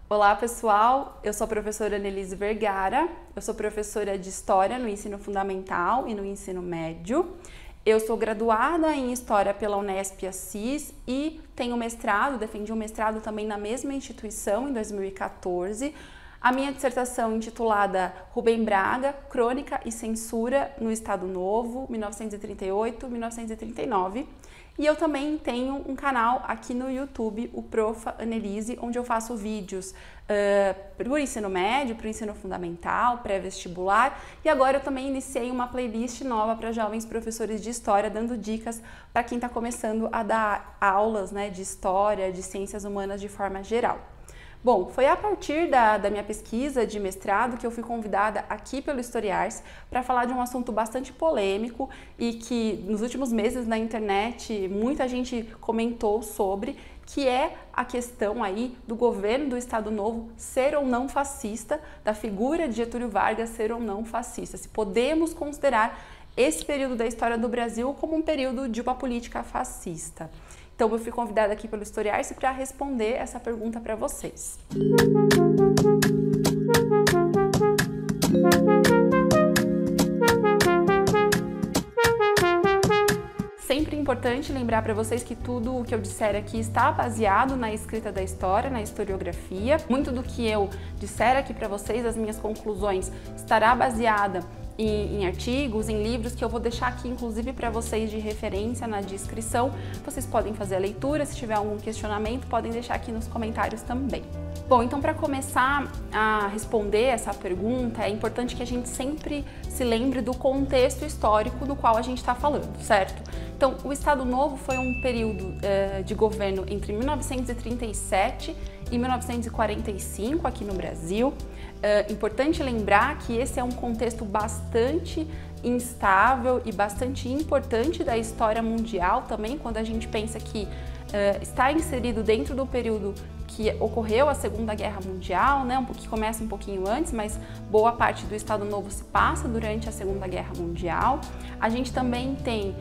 Olá pessoal, eu sou a professora Annelise Vergara, eu sou professora de História no ensino fundamental e no ensino médio. Eu sou graduada em História pela Unesp Assis e tenho mestrado, defendi um mestrado também na mesma instituição em 2014. A minha dissertação intitulada Rubem Braga, Crônica e Censura no Estado Novo, 1938-1939. E eu também tenho um canal aqui no YouTube, o Profa Annelise, onde eu faço vídeos para o ensino médio, para o ensino fundamental, pré-vestibular. E agora eu também iniciei uma playlist nova para jovens professores de História, dando dicas para quem está começando a dar aulas, né, de História, de Ciências Humanas de forma geral. Bom, foi a partir da minha pesquisa de mestrado que eu fui convidada aqui pelo Historiars para falar de um assunto bastante polêmico e que nos últimos meses na internet muita gente comentou sobre, que é a questão aí do governo do Estado Novo ser ou não fascista, da figura de Getúlio Vargas ser ou não fascista, se podemos considerar esse período da história do Brasil como um período de uma política fascista. Então eu fui convidada aqui pelo Historiars para responder essa pergunta para vocês. Sempre importante lembrar para vocês que tudo o que eu disser aqui está baseado na escrita da história, na historiografia. Muito do que eu disser aqui para vocês, as minhas conclusões, estará baseada em artigos, em livros que eu vou deixar aqui inclusive para vocês de referência na descrição. Vocês podem fazer a leitura, se tiver algum questionamento podem deixar aqui nos comentários também. Bom, então para começar a responder essa pergunta, é importante que a gente sempre se lembre do contexto histórico do qual a gente está falando, certo? Então, o Estado Novo foi um período de governo entre 1937 e 1945 aqui no Brasil. Importante lembrar que esse é um contexto bastante instável e bastante importante da história mundial também, quando a gente pensa que está inserido dentro do período que ocorreu a Segunda Guerra Mundial, né, que começa um pouquinho antes, mas boa parte do Estado Novo se passa durante a Segunda Guerra Mundial. A gente também tem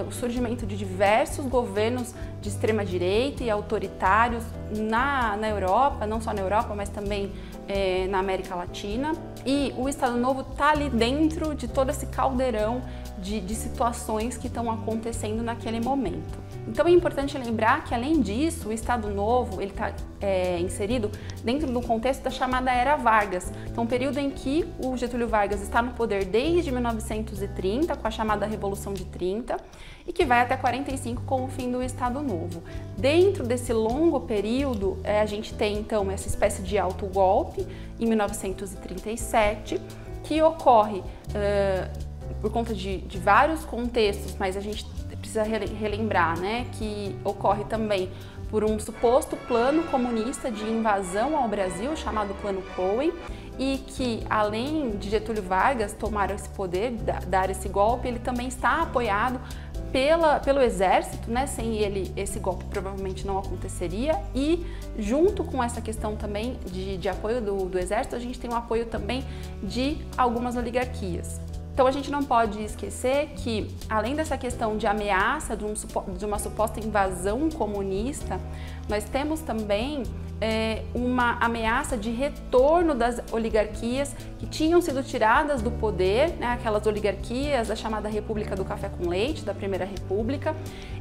o surgimento de diversos governos de extrema-direita e autoritários na Europa, não só na Europa, mas também na América Latina. E o Estado Novo está ali dentro de todo esse caldeirão de situações que estão acontecendo naquele momento. Então é importante lembrar que, além disso, o Estado Novo está inserido dentro do contexto da chamada Era Vargas. Então, um período em que o Getúlio Vargas está no poder desde 1930, com a chamada Revolução de 30, e que vai até 45 com o fim do Estado Novo. Dentro desse longo período, a gente tem então essa espécie de autogolpe em 1937, que ocorre por conta de vários contextos, mas a gente precisa relembrar, né, que ocorre também por um suposto plano comunista de invasão ao Brasil, chamado Plano Cohen, e que, além de Getúlio Vargas tomar esse poder, dar esse golpe, ele também está apoiado pelo exército, né? Sem ele, esse golpe provavelmente não aconteceria. E junto com essa questão também de apoio do exército, a gente tem um apoio também de algumas oligarquias. Então a gente não pode esquecer que, além dessa questão de ameaça de uma suposta invasão comunista, nós temos também uma ameaça de retorno das oligarquias que tinham sido tiradas do poder, né, aquelas oligarquias da chamada República do Café com Leite, da Primeira República,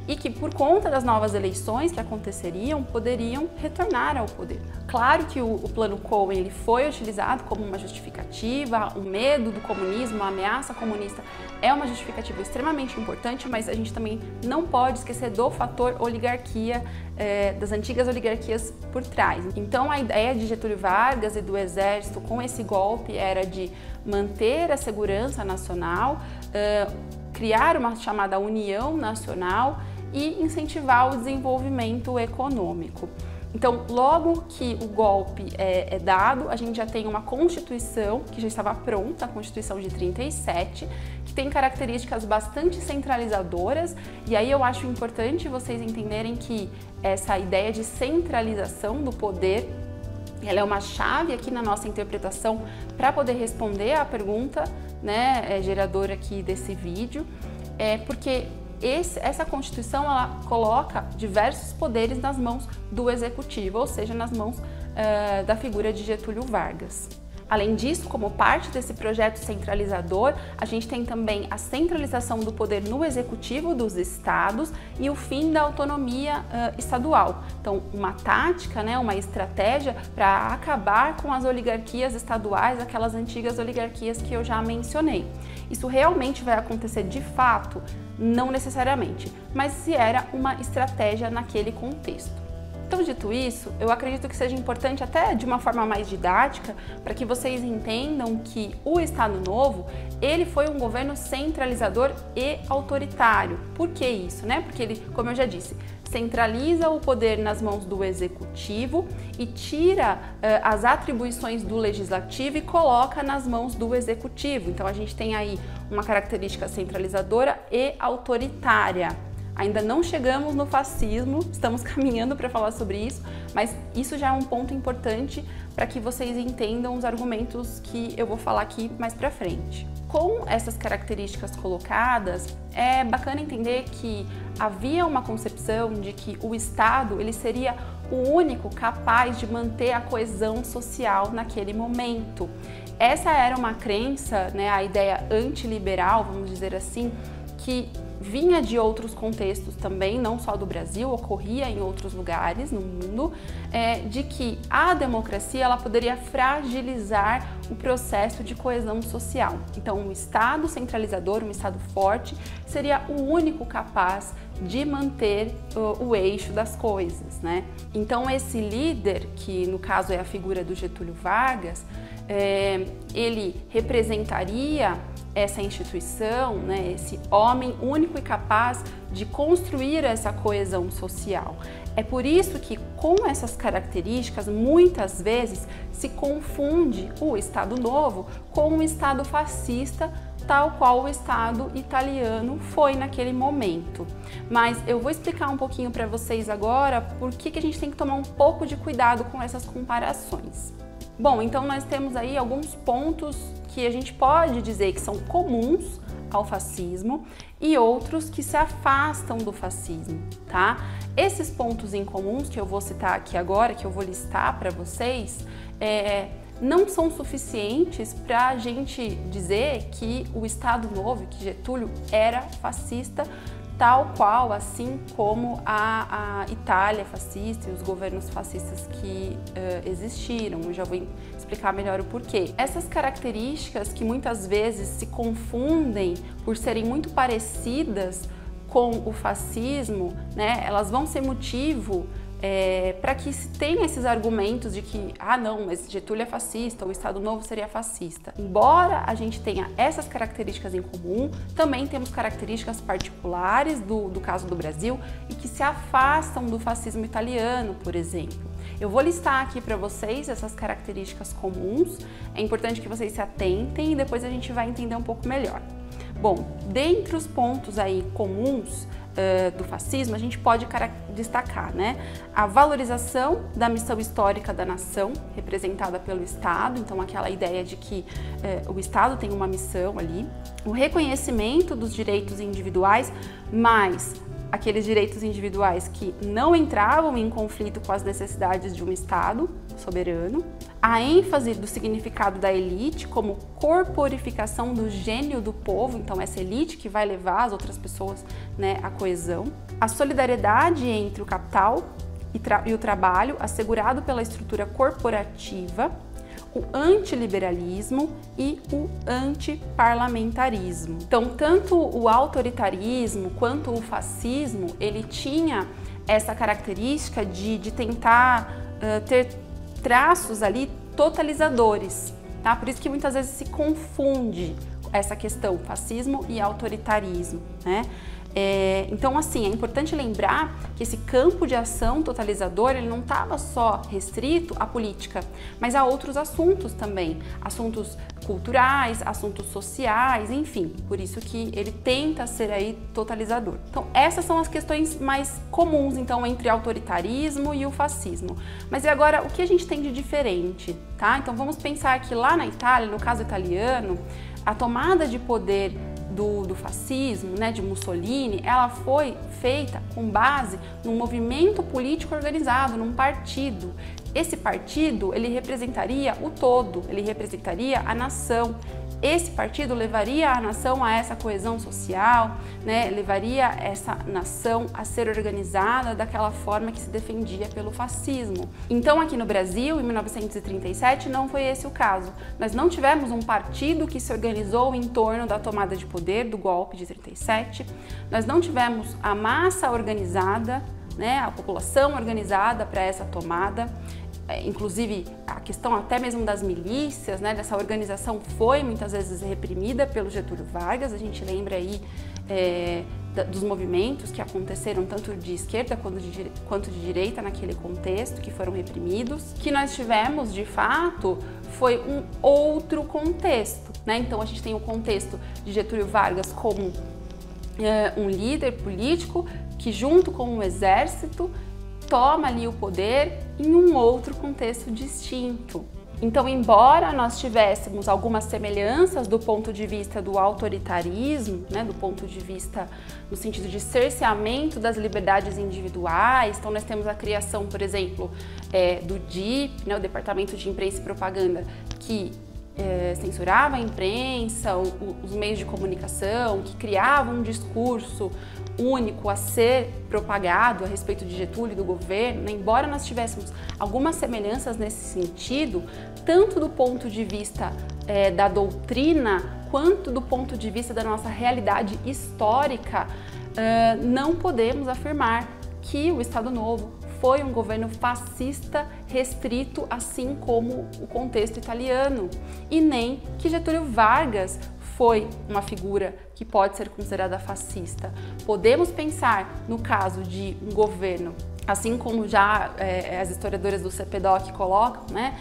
e que por conta das novas eleições que aconteceriam, poderiam retornar ao poder. Claro que o Plano Cohen ele foi utilizado como uma justificativa, o medo do comunismo, a ameaça comunista é uma justificativa extremamente importante, mas a gente também não pode esquecer do fator oligarquia, das antigas oligarquias por trás. Então a ideia de Getúlio Vargas e do exército com esse golpe era de manter a segurança nacional, criar uma chamada União Nacional e incentivar o desenvolvimento econômico. Então, logo que o golpe é dado, a gente já tem uma Constituição que já estava pronta, a Constituição de 37, que tem características bastante centralizadoras, e aí eu acho importante vocês entenderem que essa ideia de centralização do poder, ela é uma chave aqui na nossa interpretação para poder responder à pergunta, né, geradora aqui desse vídeo, porque essa Constituição ela coloca diversos poderes nas mãos do Executivo, ou seja, nas mãos da figura de Getúlio Vargas. Além disso, como parte desse projeto centralizador, a gente tem também a centralização do poder no executivo dos estados e o fim da autonomia estadual. Então, uma tática, né, uma estratégia para acabar com as oligarquias estaduais, aquelas antigas oligarquias que eu já mencionei. Isso realmente vai acontecer de fato? Não necessariamente, mas se era uma estratégia naquele contexto. Então, dito isso, eu acredito que seja importante, até de uma forma mais didática, para que vocês entendam que o Estado Novo, ele foi um governo centralizador e autoritário. Por que isso, né? Porque ele, como eu já disse, centraliza o poder nas mãos do executivo e tira as atribuições do legislativo e coloca nas mãos do executivo. Então, a gente tem aí uma característica centralizadora e autoritária. Ainda não chegamos no fascismo, estamos caminhando para falar sobre isso, mas isso já é um ponto importante para que vocês entendam os argumentos que eu vou falar aqui mais para frente. Com essas características colocadas, é bacana entender que havia uma concepção de que o Estado ele seria o único capaz de manter a coesão social naquele momento. Essa era uma crença, né, a ideia antiliberal, vamos dizer assim, que vinha de outros contextos também, não só do Brasil, ocorria em outros lugares no mundo, de que a democracia ela poderia fragilizar o processo de coesão social. Então, um Estado centralizador, um Estado forte, seria o único capaz de manter o eixo das coisas, né? Então, esse líder, que no caso é a figura do Getúlio Vargas, ele representaria essa instituição, né, esse homem único e capaz de construir essa coesão social. É por isso que, com essas características, muitas vezes se confunde o Estado Novo com um Estado fascista, tal qual o Estado italiano foi naquele momento. Mas eu vou explicar um pouquinho para vocês agora por que a gente tem que tomar um pouco de cuidado com essas comparações. Bom, então nós temos aí alguns pontos que a gente pode dizer que são comuns ao fascismo e outros que se afastam do fascismo, tá? Esses pontos em comuns que eu vou citar aqui agora, que eu vou listar para vocês, não são suficientes para a gente dizer que o Estado Novo, que Getúlio era fascista, tal qual, assim como a Itália fascista e os governos fascistas que existiram. Eu já vou explicar melhor o porquê. Essas características que muitas vezes se confundem por serem muito parecidas com o fascismo, né, elas vão ser motivo para que se tenha esses argumentos de que, não, mas Getúlio é fascista, o Estado Novo seria fascista. Embora a gente tenha essas características em comum, também temos características particulares do caso do Brasil e que se afastam do fascismo italiano, por exemplo. Eu vou listar aqui para vocês essas características comuns, é importante que vocês se atentem e depois a gente vai entender um pouco melhor. Bom, dentre os pontos aí comuns do fascismo, a gente pode destacar, né, a valorização da missão histórica da nação, representada pelo Estado, então aquela ideia de que o Estado tem uma missão ali, o reconhecimento dos direitos individuais, mas aqueles direitos individuais que não entravam em conflito com as necessidades de um Estado soberano, a ênfase do significado da elite como corporificação do gênio do povo, então essa elite que vai levar as outras pessoas, né, à coesão, a solidariedade entre o capital e o trabalho assegurado pela estrutura corporativa, o antiliberalismo e o antiparlamentarismo. Então, tanto o autoritarismo quanto o fascismo, ele tinha essa característica de tentar ter traços ali totalizadores, tá? Por isso que muitas vezes se confunde essa questão, fascismo e autoritarismo, né? Então, assim, é importante lembrar que esse campo de ação totalizador, ele não estava só restrito à política, mas a outros assuntos também, assuntos culturais, assuntos sociais, enfim, por isso que ele tenta ser aí totalizador. Então, essas são as questões mais comuns, então, entre autoritarismo e o fascismo. Mas e agora, o que a gente tem de diferente, tá? Então, vamos pensar que lá na Itália, no caso italiano, a tomada de poder do fascismo, né, de Mussolini, ela foi feita com base num movimento político organizado, num partido. Esse partido, ele representaria o todo, ele representaria a nação. Esse partido levaria a nação a essa coesão social, né? Levaria essa nação a ser organizada daquela forma que se defendia pelo fascismo. Então, aqui no Brasil, em 1937, não foi esse o caso. Nós não tivemos um partido que se organizou em torno da tomada de poder, do golpe de 37. Nós não tivemos a massa organizada, né? A população organizada para essa tomada. Inclusive, a questão até mesmo das milícias, né, dessa organização foi muitas vezes reprimida pelo Getúlio Vargas. A gente lembra aí dos movimentos que aconteceram tanto de esquerda quanto de direita naquele contexto, que foram reprimidos. O que nós tivemos, de fato, foi um outro contexto, né? Então, a gente tem o contexto de Getúlio Vargas como um líder político que, junto com o exército, toma ali o poder em um outro contexto distinto. Então, embora nós tivéssemos algumas semelhanças do ponto de vista do autoritarismo, né, do ponto de vista no sentido de cerceamento das liberdades individuais, então nós temos a criação, por exemplo, do DIP, né, o Departamento de Imprensa e Propaganda, que censurava a imprensa, os meios de comunicação, que criava um discurso único a ser propagado a respeito de Getúlio e do governo, né? Embora nós tivéssemos algumas semelhanças nesse sentido, tanto do ponto de vista da doutrina, quanto do ponto de vista da nossa realidade histórica, não podemos afirmar que o Estado Novo foi um governo fascista restrito, assim como o contexto italiano, e nem que Getúlio Vargas foi uma figura que pode ser considerada fascista. Podemos pensar no caso de um governo, assim como já as historiadoras do CPDOC colocam, né,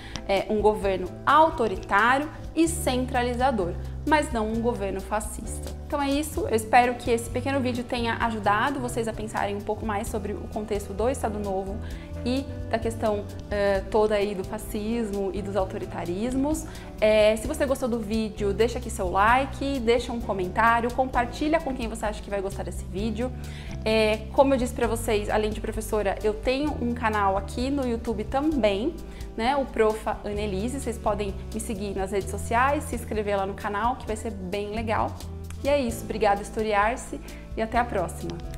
um governo autoritário e centralizador, mas não um governo fascista. Então é isso, eu espero que esse pequeno vídeo tenha ajudado vocês a pensarem um pouco mais sobre o contexto do Estado Novo e da questão toda aí do fascismo e dos autoritarismos. Se você gostou do vídeo, deixa aqui seu like, deixa um comentário, compartilha com quem você acha que vai gostar desse vídeo. Como eu disse para vocês, além de professora, eu tenho um canal aqui no YouTube também, né, o Profa Annelise. Vocês podem me seguir nas redes sociais, se inscrever lá no canal, que vai ser bem legal. E é isso, obrigada, Historiar-se, e até a próxima!